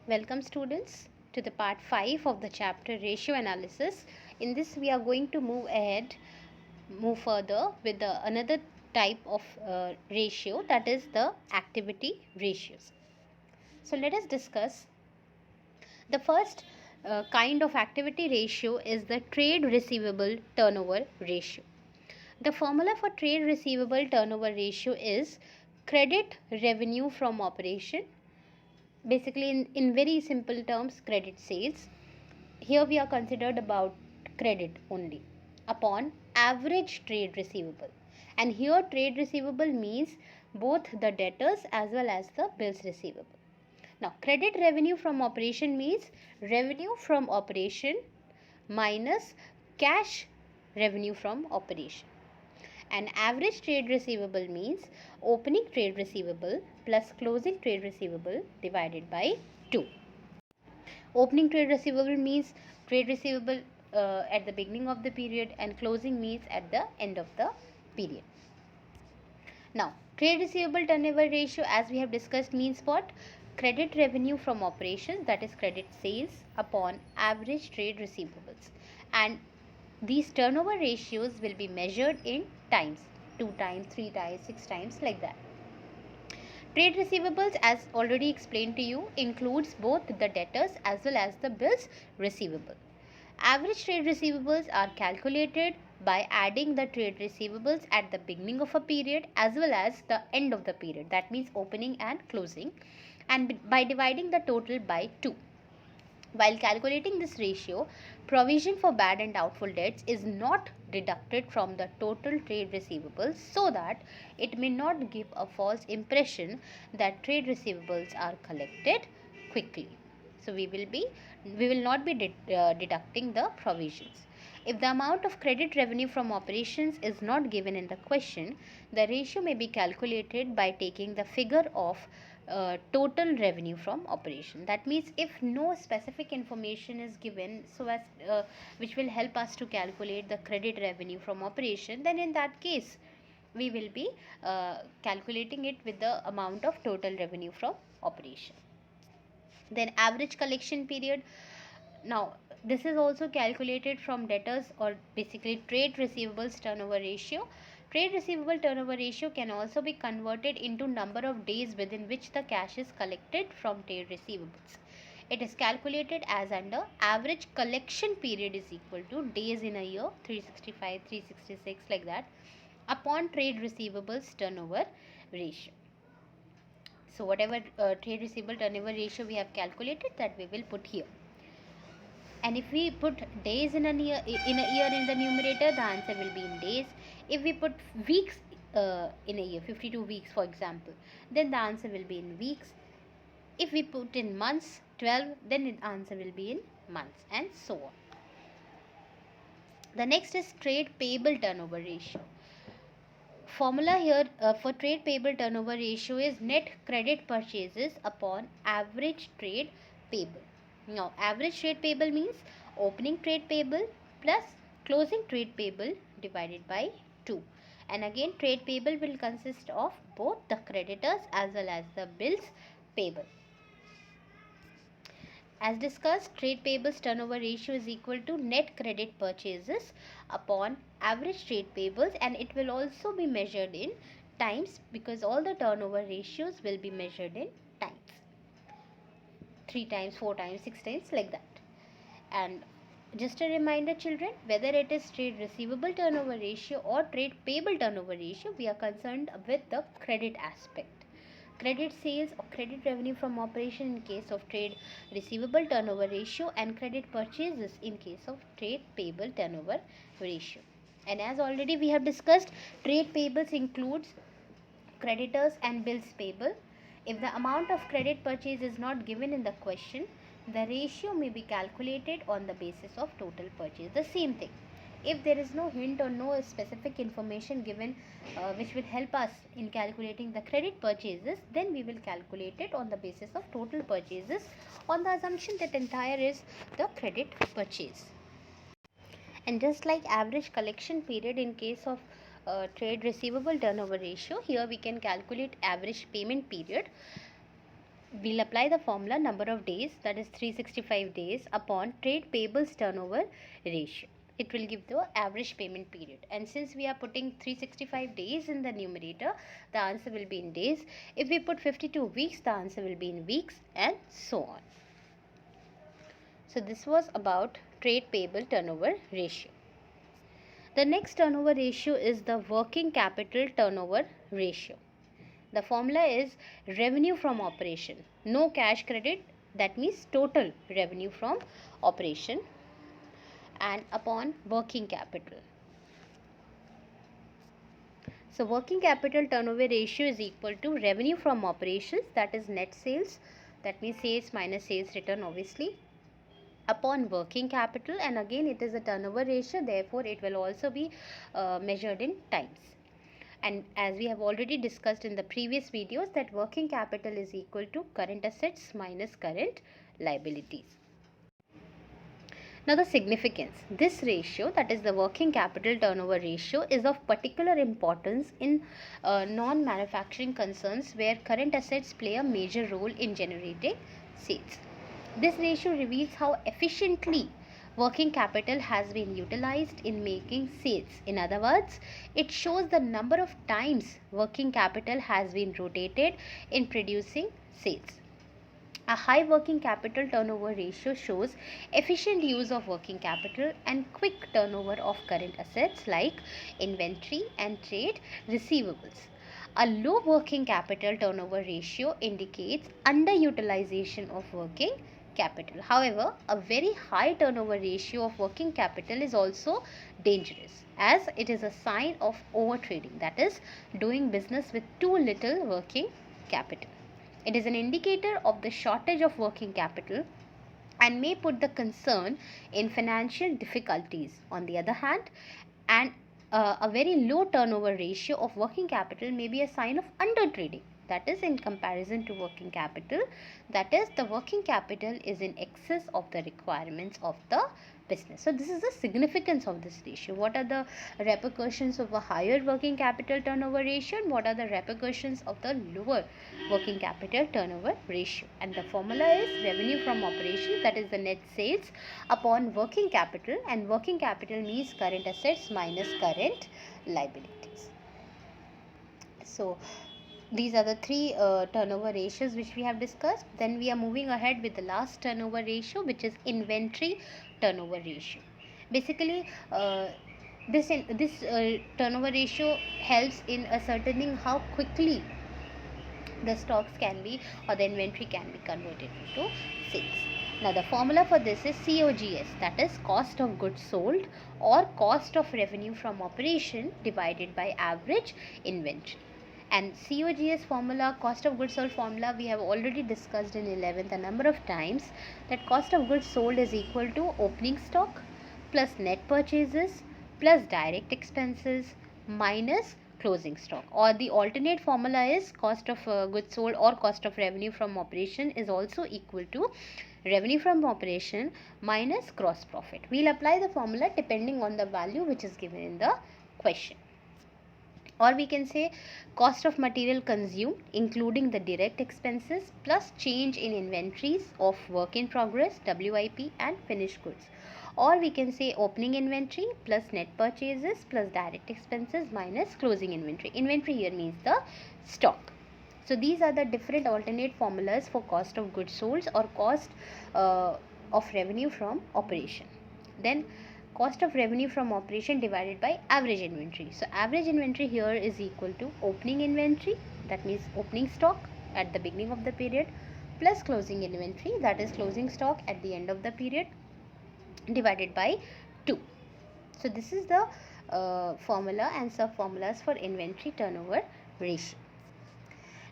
Welcome students to the part 5 of the chapter ratio analysis. In this we are going to move further with another type of ratio, that is the activity ratios. So let us discuss the first kind of activity ratio is the trade receivable turnover ratio. The formula for trade receivable turnover ratio is credit revenue from operation. Basically, in very simple terms, credit sales. Here we are considered about credit only upon average trade receivable. And here trade receivable means both the debtors as well as the bills receivable. Now, credit revenue from operation means revenue from operation minus cash revenue from operation. And average trade receivable means opening trade receivable plus closing trade receivable divided by 2. Opening trade receivable means trade receivable at the beginning of the period, and closing means at the end of the period. Now, trade receivable turnover ratio, as we have discussed, means what? Credit revenue from operations, that is credit sales, upon average trade receivables. And these turnover ratios will be measured in times, 2 times, 3 times, 6 times, like that. Trade receivables, as already explained to you, includes both the debtors as well as the bills receivable. Average trade receivables are calculated by adding the trade receivables at the beginning of a period as well as the end of the period, that means opening and closing, and by dividing the total by 2. While calculating this ratio, provision for bad and doubtful debts is not deducted from the total trade receivables so that it may not give a false impression that trade receivables are collected quickly. So we will not be deducting the provisions. If the amount of credit revenue from operations is not given in the question, the ratio may be calculated by taking the figure of total revenue from operation. That means if no specific information is given so as which will help us to calculate the credit revenue from operation, then in that case we will be calculating it with the amount of total revenue from operation. Then average collection period. Now this is also calculated from debtors, or basically trade receivables turnover ratio. Trade receivable turnover ratio can also be converted into number of days within which the cash is collected from trade receivables. It is calculated as under average collection period is equal to days in a year, 365, 366, like that, upon trade receivables turnover ratio. So whatever trade receivable turnover ratio we have calculated, that we will put here. And if we put days in a year in the numerator, the answer will be in days. If we put weeks in a year, 52 weeks for example, then the answer will be in weeks. If we put in months, 12, then the answer will be in months, and so on. The next is trade payable turnover ratio. Formula here for trade payable turnover ratio is net credit purchases upon average trade payable. Now, average trade payable means opening trade payable plus closing trade payable divided by 2. And again, trade payable will consist of both the creditors as well as the bills payable. As discussed, trade payables turnover ratio is equal to net credit purchases upon average trade payables, and it will also be measured in times because all the turnover ratios will be measured in times. 3 times, 4 times, 6 times, like that. And just a reminder children, whether it is trade receivable turnover ratio or trade payable turnover ratio, we are concerned with the credit aspect. Credit sales or credit revenue from operation in case of trade receivable turnover ratio, and credit purchases in case of trade payable turnover ratio. And as already we have discussed, trade payables includes creditors and bills payable. If the amount of credit purchase is not given in the question, the ratio may be calculated on the basis of total purchase. The same thing. If there is no hint or no specific information given which will help us in calculating the credit purchases, then we will calculate it on the basis of total purchases on the assumption that entire is the credit purchase. And just like average collection period in case of trade receivable turnover ratio, here we can calculate average payment period. we'll apply the formula number of days, that is 365 days, upon trade payables turnover ratio. It will give the average payment period. And since we are putting 365 days in the numerator, the answer will be in days. If we put 52 weeks, the answer will be in weeks, and so on. So this was about trade payable turnover ratio. The next turnover ratio is the working capital turnover ratio. The formula is revenue from operation, no cash credit, that means total revenue from operation, and upon working capital. So working capital turnover ratio is equal to revenue from operations, that is net sales, that means sales minus sales return obviously, upon working capital, and again it is a turnover ratio, therefore it will also be measured in times. And as we have already discussed in the previous videos, that working capital is equal to current assets minus current liabilities. Now the significance. This ratio, that is the working capital turnover ratio, is of particular importance in non-manufacturing concerns where current assets play a major role in generating sales. This ratio reveals how efficiently working capital has been utilized in making sales. In other words, it shows the number of times working capital has been rotated in producing sales. A high working capital turnover ratio shows efficient use of working capital and quick turnover of current assets like inventory and trade receivables. A low working capital turnover ratio indicates underutilization of working capital. However, a very high turnover ratio of working capital is also dangerous, as it is a sign of overtrading, that is, doing business with too little working capital. It is an indicator of the shortage of working capital and may put the concern in financial difficulties. On the other hand, a very low turnover ratio of working capital may be a sign of undertrading. That is, in comparison to working capital, that is, the working capital is in excess of the requirements of the business. So this is the significance of this ratio. What are the repercussions of a higher working capital turnover ratio, and what are the repercussions of the lower working capital turnover ratio? And the formula is revenue from operations, that is the net sales, upon working capital, and working capital means current assets minus current liabilities. So these are the three turnover ratios which we have discussed. Then we are moving ahead with the last turnover ratio, which is inventory turnover ratio. Basically, this turnover ratio helps in ascertaining how quickly the stocks can be, or the inventory can be converted into sales. Now the formula for this is COGS, that is cost of goods sold or cost of revenue from operation divided by average inventory. And COGS formula, cost of goods sold formula, we have already discussed in 11th a number of times, that cost of goods sold is equal to opening stock plus net purchases plus direct expenses minus closing stock. Or the alternate formula is cost of goods sold or cost of revenue from operation is also equal to revenue from operation minus gross profit. We'll apply the formula depending on the value which is given in the question. Or we can say cost of material consumed including the direct expenses plus change in inventories of work in progress WIP and finished goods. Or we can say opening inventory plus net purchases plus direct expenses minus closing inventory. Inventory here means the stock. So these are the different alternate formulas for cost of goods sold or cost of revenue from operation. Then cost of revenue from operation divided by average inventory. So average inventory here is equal to opening inventory, that means opening stock at the beginning of the period, plus closing inventory, that is closing stock at the end of the period, divided by 2. So this is the formula and sub formulas for inventory turnover ratio.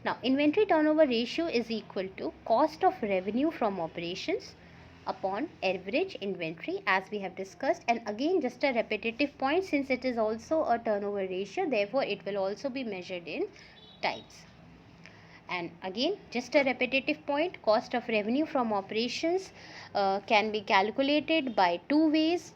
Now inventory turnover ratio is equal to cost of revenue from operations upon average inventory, as we have discussed. And again, just a repetitive point, since it is also a turnover ratio, therefore it will also be measured in times. And again, just a repetitive point, cost of revenue from operations can be calculated by two ways.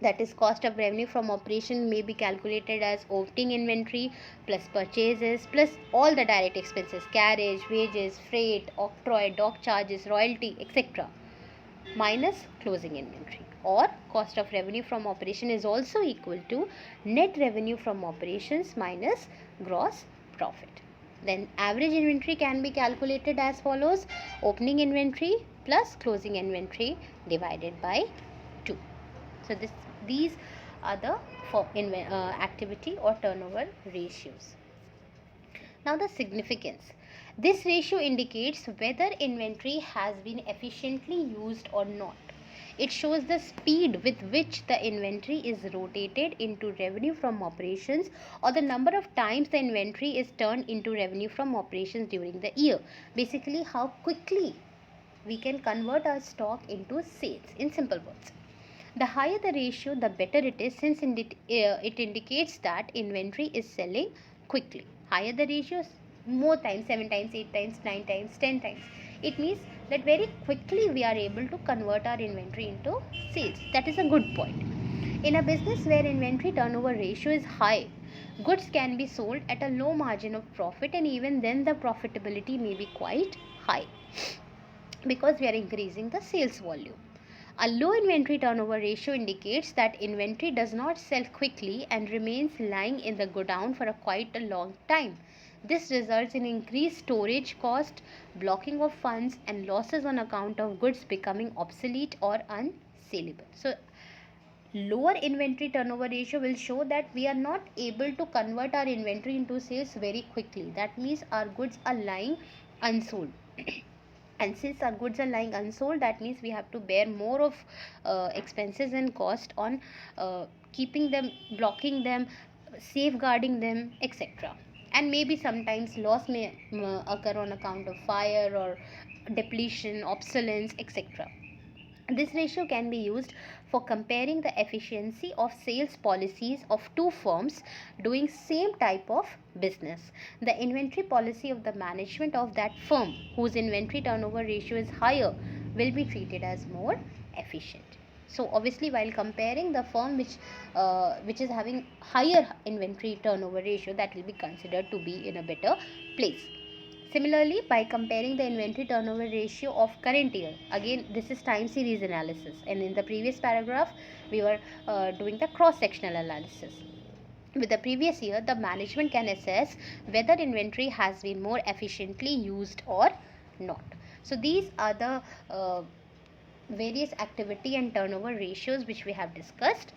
That is, cost of revenue from operation may be calculated as opening inventory plus purchases plus all the direct expenses, carriage, wages, freight, octroi, dock charges, royalty, etc., minus closing inventory. Or cost of revenue from operation is also equal to net revenue from operations minus gross profit. Then average inventory can be calculated as follows: opening inventory plus closing inventory divided by 2. So these are the activity or turnover ratios. Now the significance. This ratio indicates whether inventory has been efficiently used or not. It shows the speed with which the inventory is rotated into revenue from operations, or the number of times the inventory is turned into revenue from operations during the year. Basically, how quickly we can convert our stock into sales, in simple words. The higher the ratio, the better it is, since it indicates that inventory is selling quickly. Higher the ratio, more times, 7 times, 8 times, 9 times, 10 times. It means that very quickly we are able to convert our inventory into sales. That is a good point. In a business where inventory turnover ratio is high, goods can be sold at a low margin of profit, and even then the profitability may be quite high because we are increasing the sales volume. A low inventory turnover ratio indicates that inventory does not sell quickly and remains lying in the godown for quite a long time. This results in increased storage cost, blocking of funds, and losses on account of goods becoming obsolete or unsaleable. So, lower inventory turnover ratio will show that we are not able to convert our inventory into sales very quickly. That means our goods are lying unsold. And since our goods are lying unsold, that means we have to bear more of expenses and cost on keeping them, blocking them, safeguarding them, etc. And maybe sometimes loss may occur on account of fire or depletion, obsolescence, etc. This ratio can be used for comparing the efficiency of sales policies of two firms doing same type of business. The inventory policy of the management of that firm whose inventory turnover ratio is higher will be treated as more efficient. So obviously, while comparing the firm which is having higher inventory turnover ratio, that will be considered to be in a better place. Similarly, by comparing the inventory turnover ratio of current year, again this is time series analysis, and in the previous paragraph we were doing the cross sectional analysis. With the previous year, the management can assess whether inventory has been more efficiently used or not. So these are the various activity and turnover ratios which we have discussed.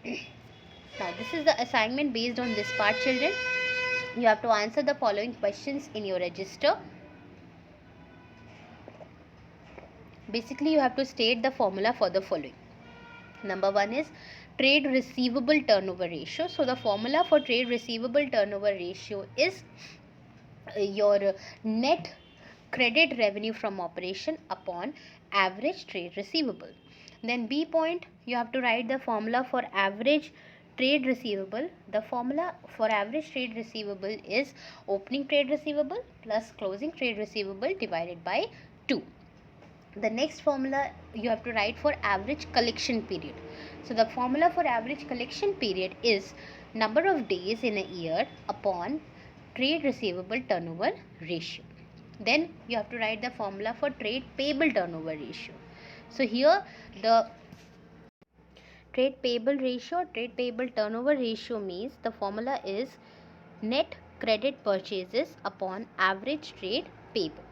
Now this is the assignment based on this part, children. You have to answer the following questions in your register. Basically, you have to state the formula for the following. Number 1 is trade receivable turnover ratio. So the formula for trade receivable turnover ratio is your net credit revenue from operation upon average trade receivable. Then B point, you have to write the formula for average trade receivable. The formula for average trade receivable is opening trade receivable plus closing trade receivable divided by 2. The next formula you have to write for average collection period. So the formula for average collection period is number of days in a year upon trade receivable turnover ratio. Then you have to write the formula for trade payable turnover ratio. So here the trade payable turnover ratio means the formula is net credit purchases upon average trade payable.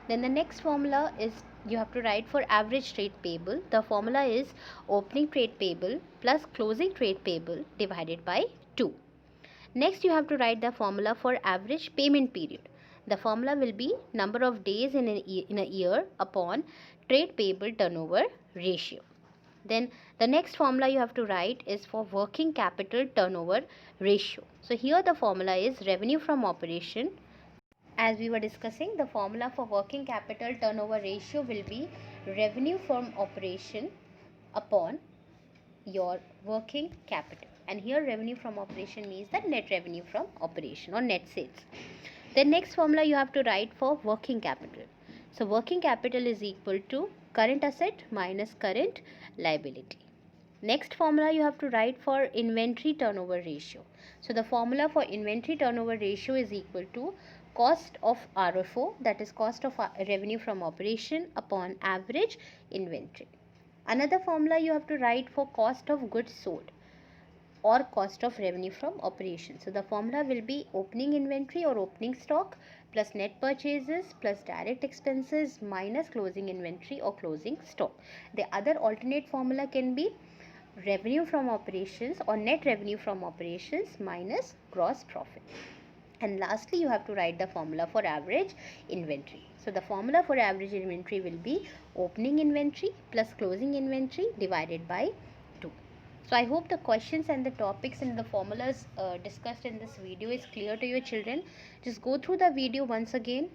Then the next formula is you have to write for average trade payable. The formula is opening trade payable plus closing trade payable divided by 2. Next you have to write the formula for average payment period. The formula will be number of days in a year upon trade payable turnover ratio. Then the next formula you have to write is for working capital turnover ratio. So here the formula is revenue from operation. As we were discussing, the formula for working capital turnover ratio will be revenue from operation upon your working capital. And here revenue from operation means the net revenue from operation or net sales. The next formula you have to write for working capital. So working capital is equal to current asset minus current liability. Next formula you have to write for inventory turnover ratio. So the formula for inventory turnover ratio is equal to cost of RFO, that is cost of revenue from operation, upon average inventory. Another formula you have to write for cost of goods sold or cost of revenue from operations. So the formula will be opening inventory or opening stock plus net purchases plus direct expenses minus closing inventory or closing stock. The other alternate formula can be revenue from operations or net revenue from operations minus gross profit. And lastly, you have to write the formula for average inventory. So the formula for average inventory will be opening inventory plus closing inventory divided by 2. So I hope the questions and the topics and the formulas discussed in this video is clear to your children. Just go through the video once again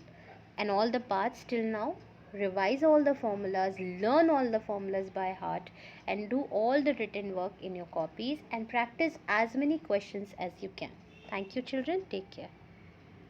and all the parts till now. Revise all the formulas, learn all the formulas by heart, and do all the written work in your copies and practice as many questions as you can. Thank you, children. Take care.